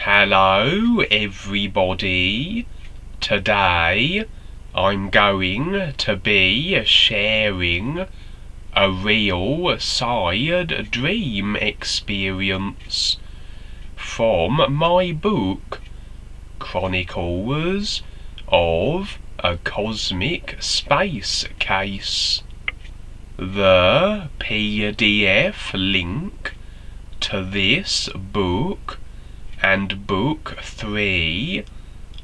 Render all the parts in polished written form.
Hello everybody, today I'm going to be sharing a REALSIDE dream experience from my book Chronicles of a Cosmic Space Case. The PDF link to this book and book 3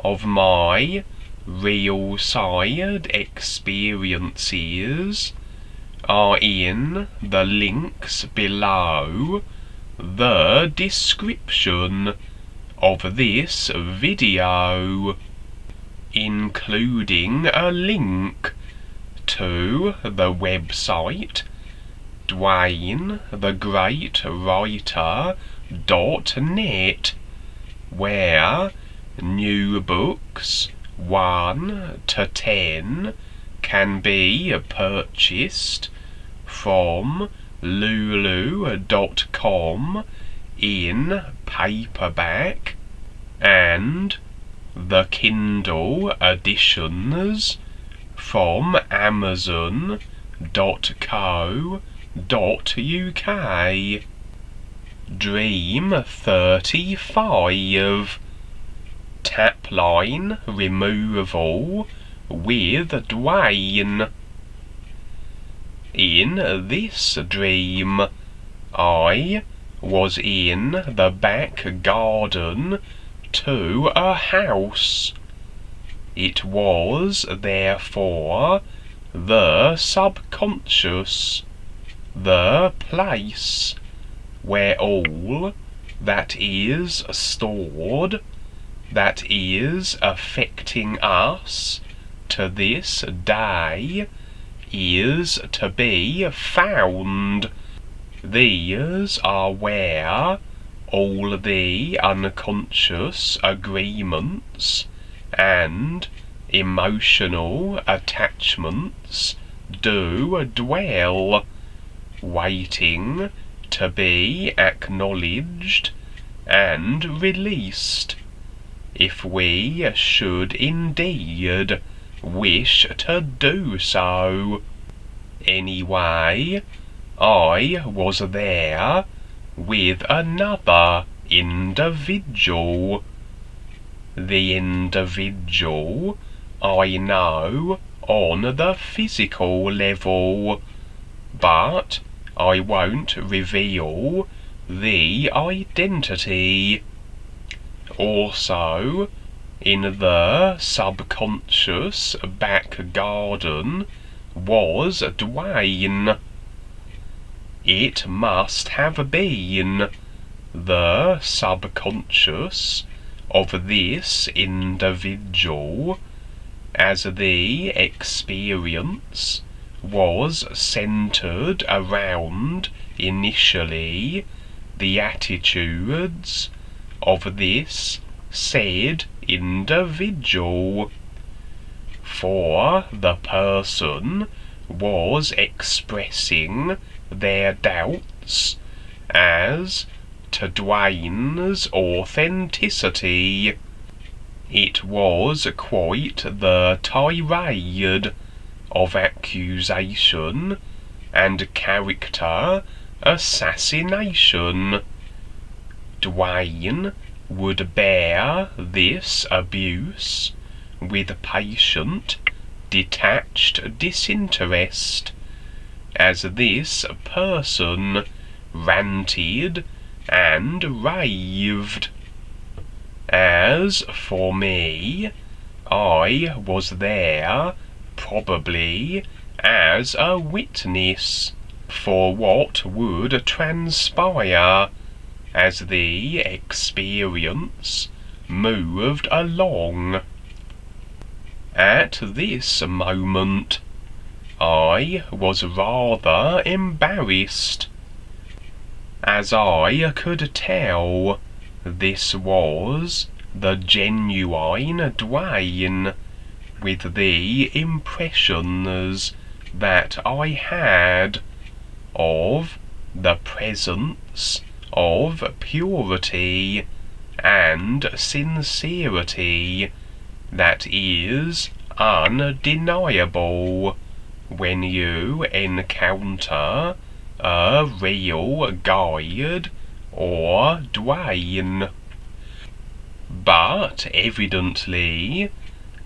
of my REALSIDE experiences are in the links below the description of this video, including a link to the website DuaneTheGreatWriter.net, where new books 1 to 10 can be purchased from lulu.com in paperback, and the Kindle editions from amazon.co.uk. Dream 35. Tapline removal with Duane. In this dream, I was in the back garden to a house. It was therefore the subconscious, the place where all that is stored, that is affecting us to this day, is to be found. These are where all the unconscious agreements and emotional attachments do dwell, waiting to be acknowledged and released, if we should indeed wish to do so. Anyway, I was there with another individual. The individual I know on the physical level, but I won't reveal the identity. Also, in the subconscious back garden was Duane. It must have been the subconscious of this individual, as the experience was centered around initially the attitudes of this said individual. For the person was expressing their doubts as to Duane's authenticity. It was quite the tirade of accusation and character assassination. Duane would bear this abuse with patient, detached disinterest, as this person ranted and raved. As for me, I was there probably as a witness for what would transpire as the experience moved along. At this moment, I was rather embarrassed, as I could tell this was the genuine Duane, with the impressions that I had of the presence of purity and sincerity that is undeniable when you encounter a real guide or Duane. But evidently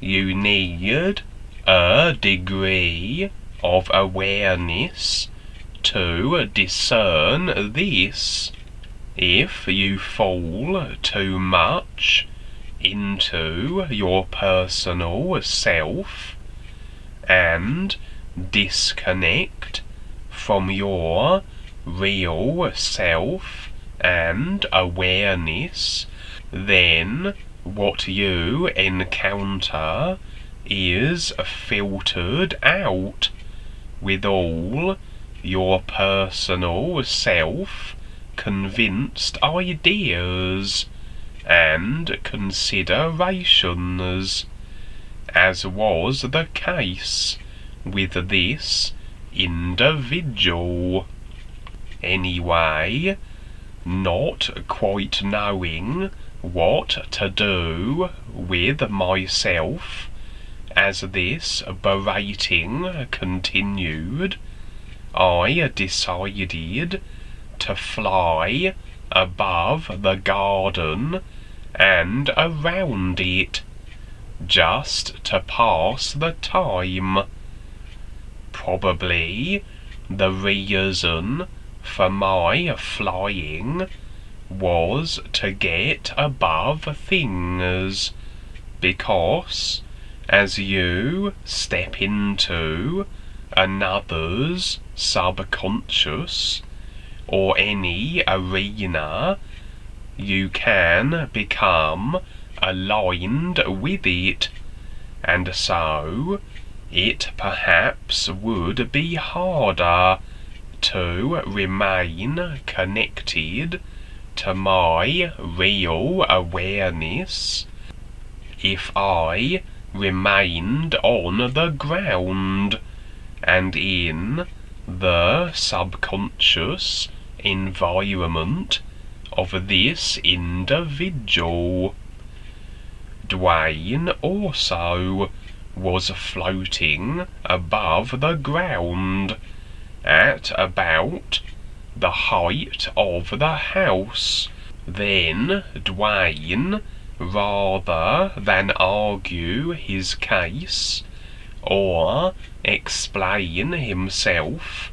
you need a degree of awareness to discern this. If you fall too much into your personal self and disconnect from your real self and awareness, then what you encounter is filtered out with all your personal self-convinced ideas and considerations, as was the case with this individual. Anyway, not quite knowing what to do with myself as this berating continued, I decided to fly above the garden and around it, just to pass the time. Probably the reason for my flying was to get above things, because as you step into another's subconscious or any arena, you can become aligned with it, and so it perhaps would be harder to remain connected to my real awareness if I remained on the ground and in the subconscious environment of this individual. Duane also was floating above the ground at about the height of the house. Then Duane, rather than argue his case or explain himself,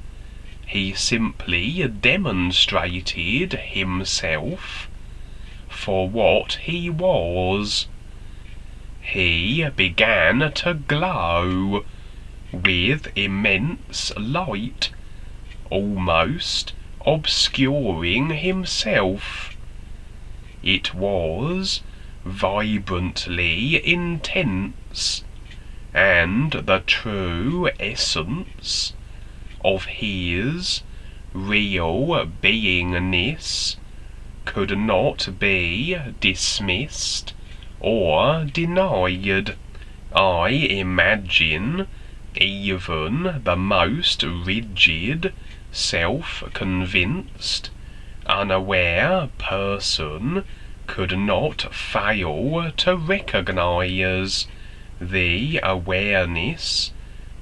he simply demonstrated himself for what he was. He began to glow with immense light, almost obscuring himself. It was vibrantly intense, and the true essence of his real beingness could not be dismissed or denied. I imagine even the most rigid, self-convinced, unaware person could not fail to recognize the awareness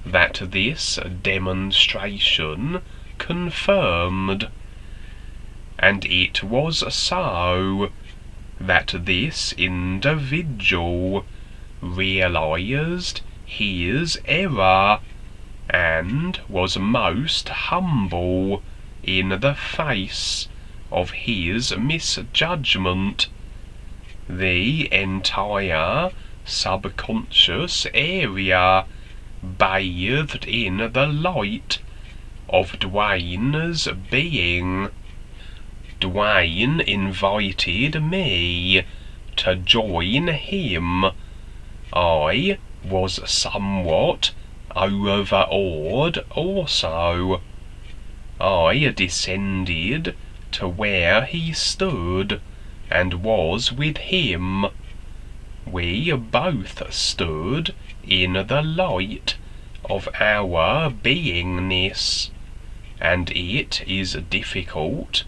that this demonstration confirmed. And it was so that this individual realized his error and was most humble in the face of his misjudgment. The entire subconscious area bathed in the light of Duane's being. Duane invited me to join him. I was somewhat overawed also. I descended to where he stood and was with him. We both stood in the light of our beingness, and it is difficult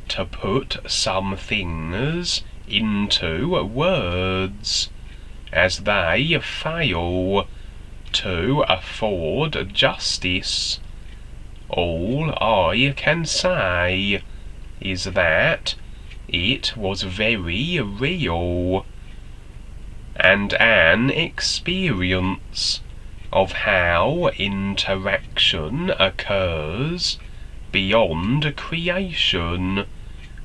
to put some things into words, as they fail to afford justice. All I can say is that it was very real, and an experience of how interaction occurs beyond creation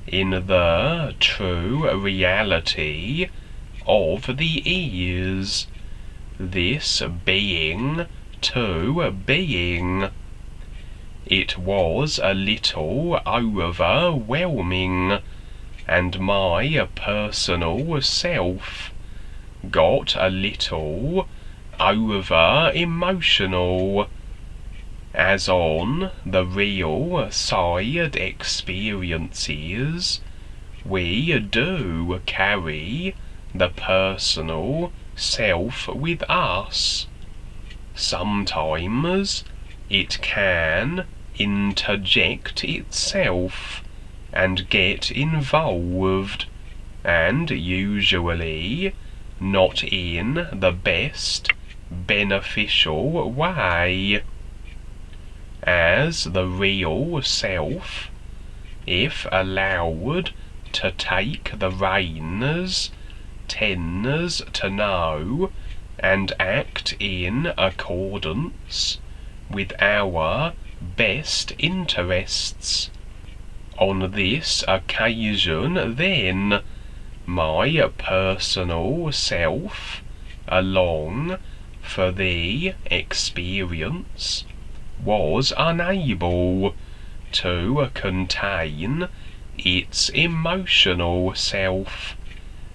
in the true reality of the ears, this being to being. It was a little overwhelming, and my personal self got a little over-emotional, as on the real side experiences we do carry the personal self with us. Sometimes it can interject itself and get involved, and usually not in the best beneficial way. As the real self, if allowed to take the reins, tends to know and act in accordance with our best interests. On this occasion, then, my personal self, along for the experience, was unable to contain its emotional self,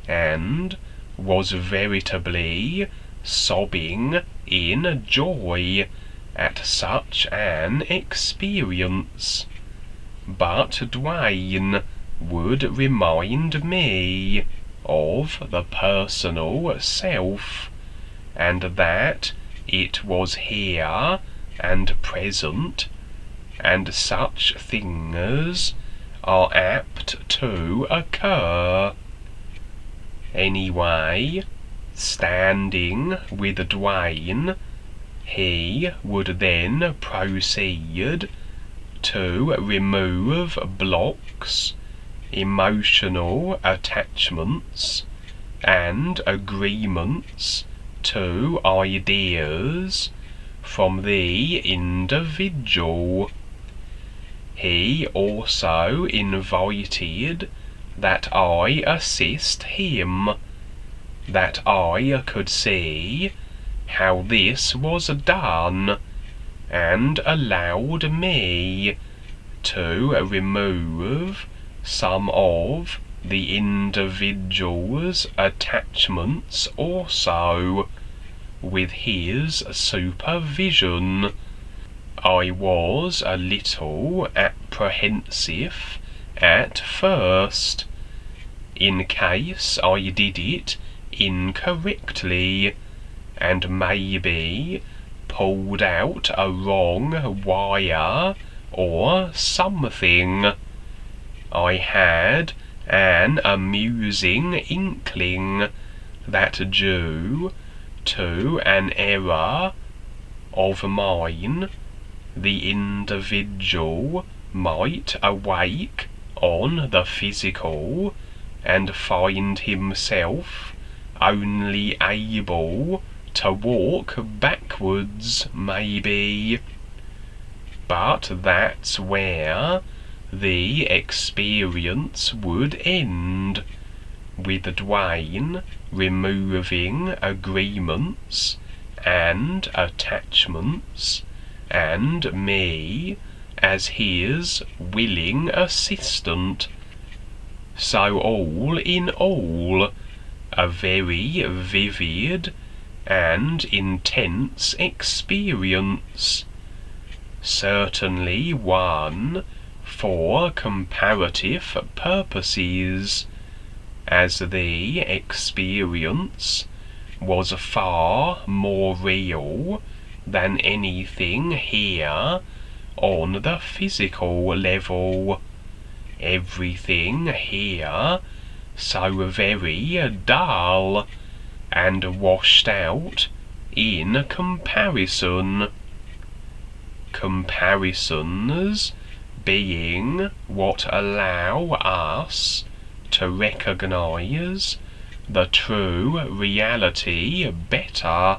and was veritably sobbing in joy at such an experience. But Duane would remind me of the personal self, and that it was here and present, and such things are apt to occur. Anyway, standing with Duane, he would then proceed to remove blocks, emotional attachments, and agreements to ideas from the individual. He also invited that I assist him, that I could see how this was done, and allowed me to remove some of the individual's attachments also, with his supervision. I was a little apprehensive at first, in case I did it incorrectly, and maybe pulled out a wrong wire or something. I had an amusing inkling that, due to an error of mine, the individual might awake on the physical and find himself only able to walk backwards, maybe. But that's where the experience would end, with Duane removing agreements and attachments, and me as his willing assistant. So all in all, a very vivid and intense experience. Certainly one for comparative purposes, as the experience was far more real than anything here on the physical level. Everything here so very dull and washed out in comparison. Comparisons being what allow us to recognize the true reality better,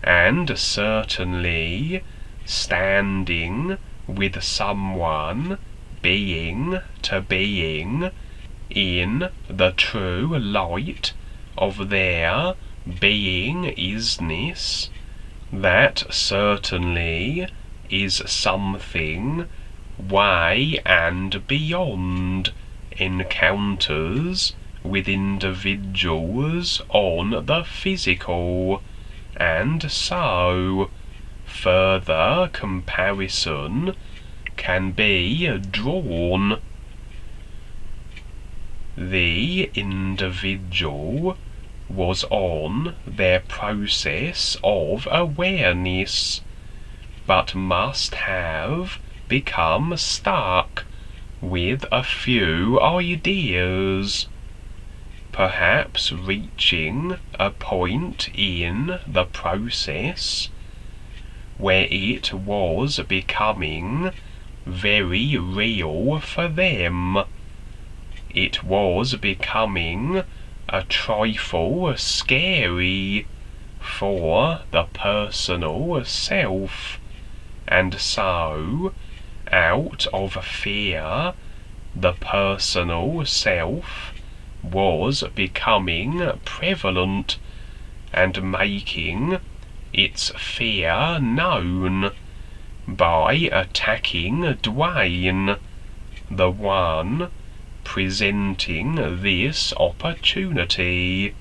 and certainly standing with someone being to being in the true light of their being-isness, that certainly is something way and beyond encounters with individuals on the physical, and so further comparison can be drawn. The individual was on their process of awareness, but must have become stuck with a few ideas, perhaps reaching a point in the process where it was becoming very real for them. It was becoming a trifle scary for the personal self, and so, out of fear, the personal self was becoming prevalent and making its fear known by attacking Duane, the one presenting this opportunity.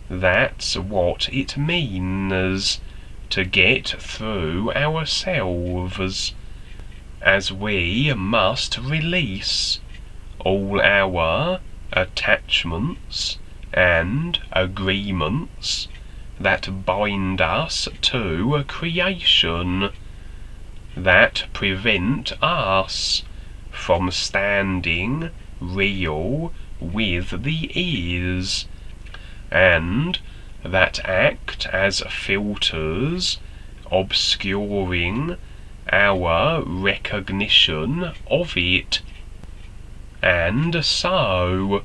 That's what it means to get through ourselves, as we must release all our attachments and agreements that bind us to creation, that prevent us from standing real with the ears, and that act as filters obscuring our recognition of it. And so,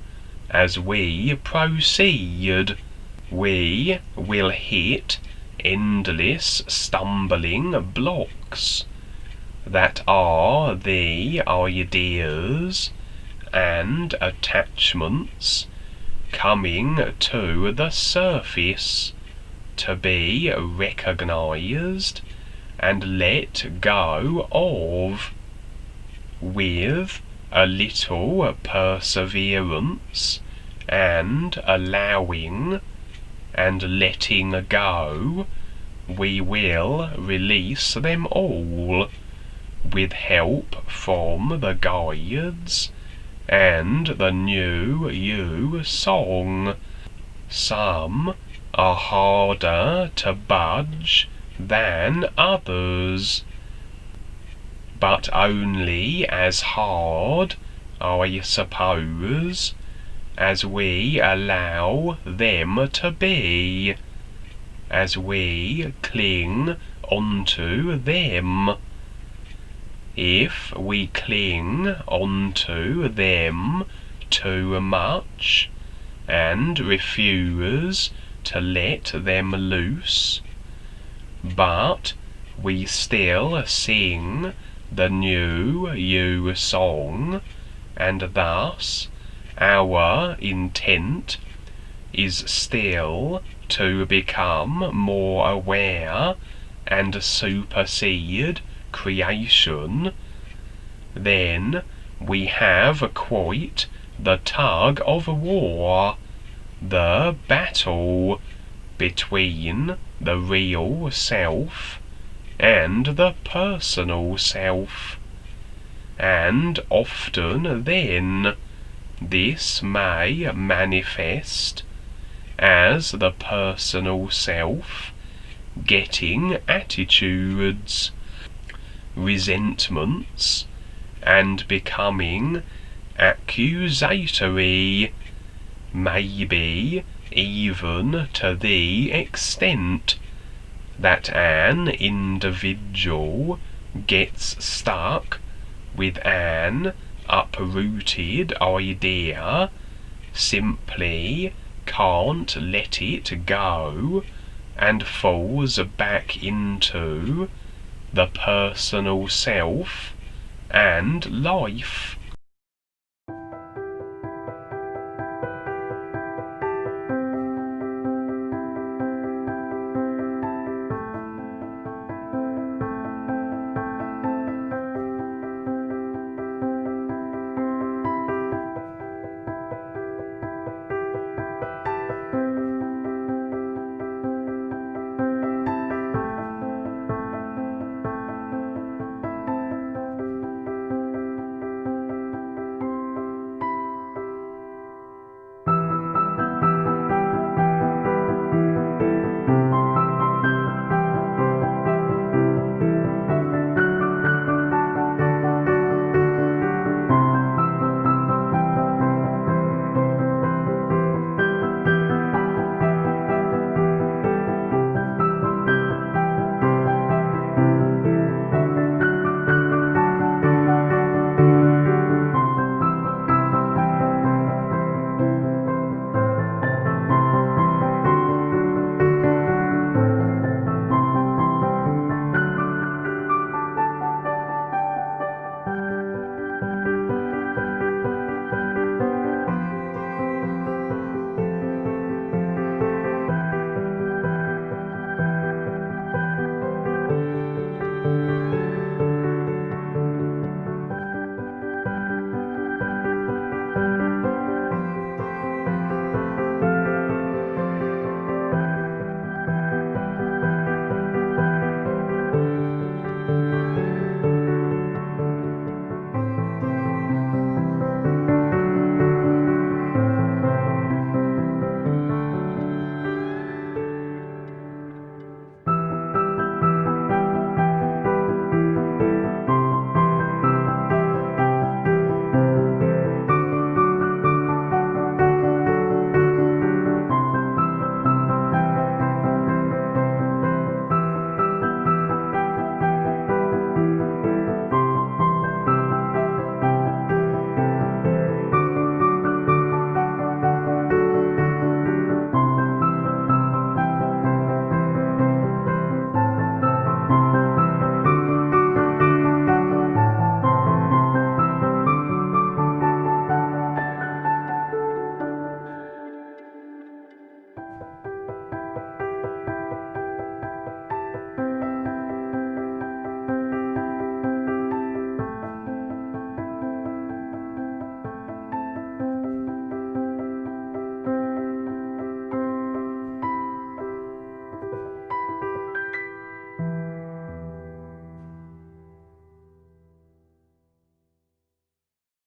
as we proceed, we will hit endless stumbling blocks that are the ideas and attachments coming to the surface to be recognized and let go of. With a little perseverance and allowing and letting go, we will release them all, with help from the guides and the new you song. Some are harder to budge than others, but only as hard, I suppose, as we allow them to be, as we cling onto them. If we cling onto them too much and refuse to let them loose, but we still sing the new you song, and thus our intent is still to become more aware and supersede creation, then we have quite the tug of war, the battle between the real self and the personal self. And often then this may manifest as the personal self getting attitudes, resentments, and becoming accusatory, maybe even to the extent that an individual gets stuck with an uprooted idea, simply can't let it go, and falls back into the personal self and life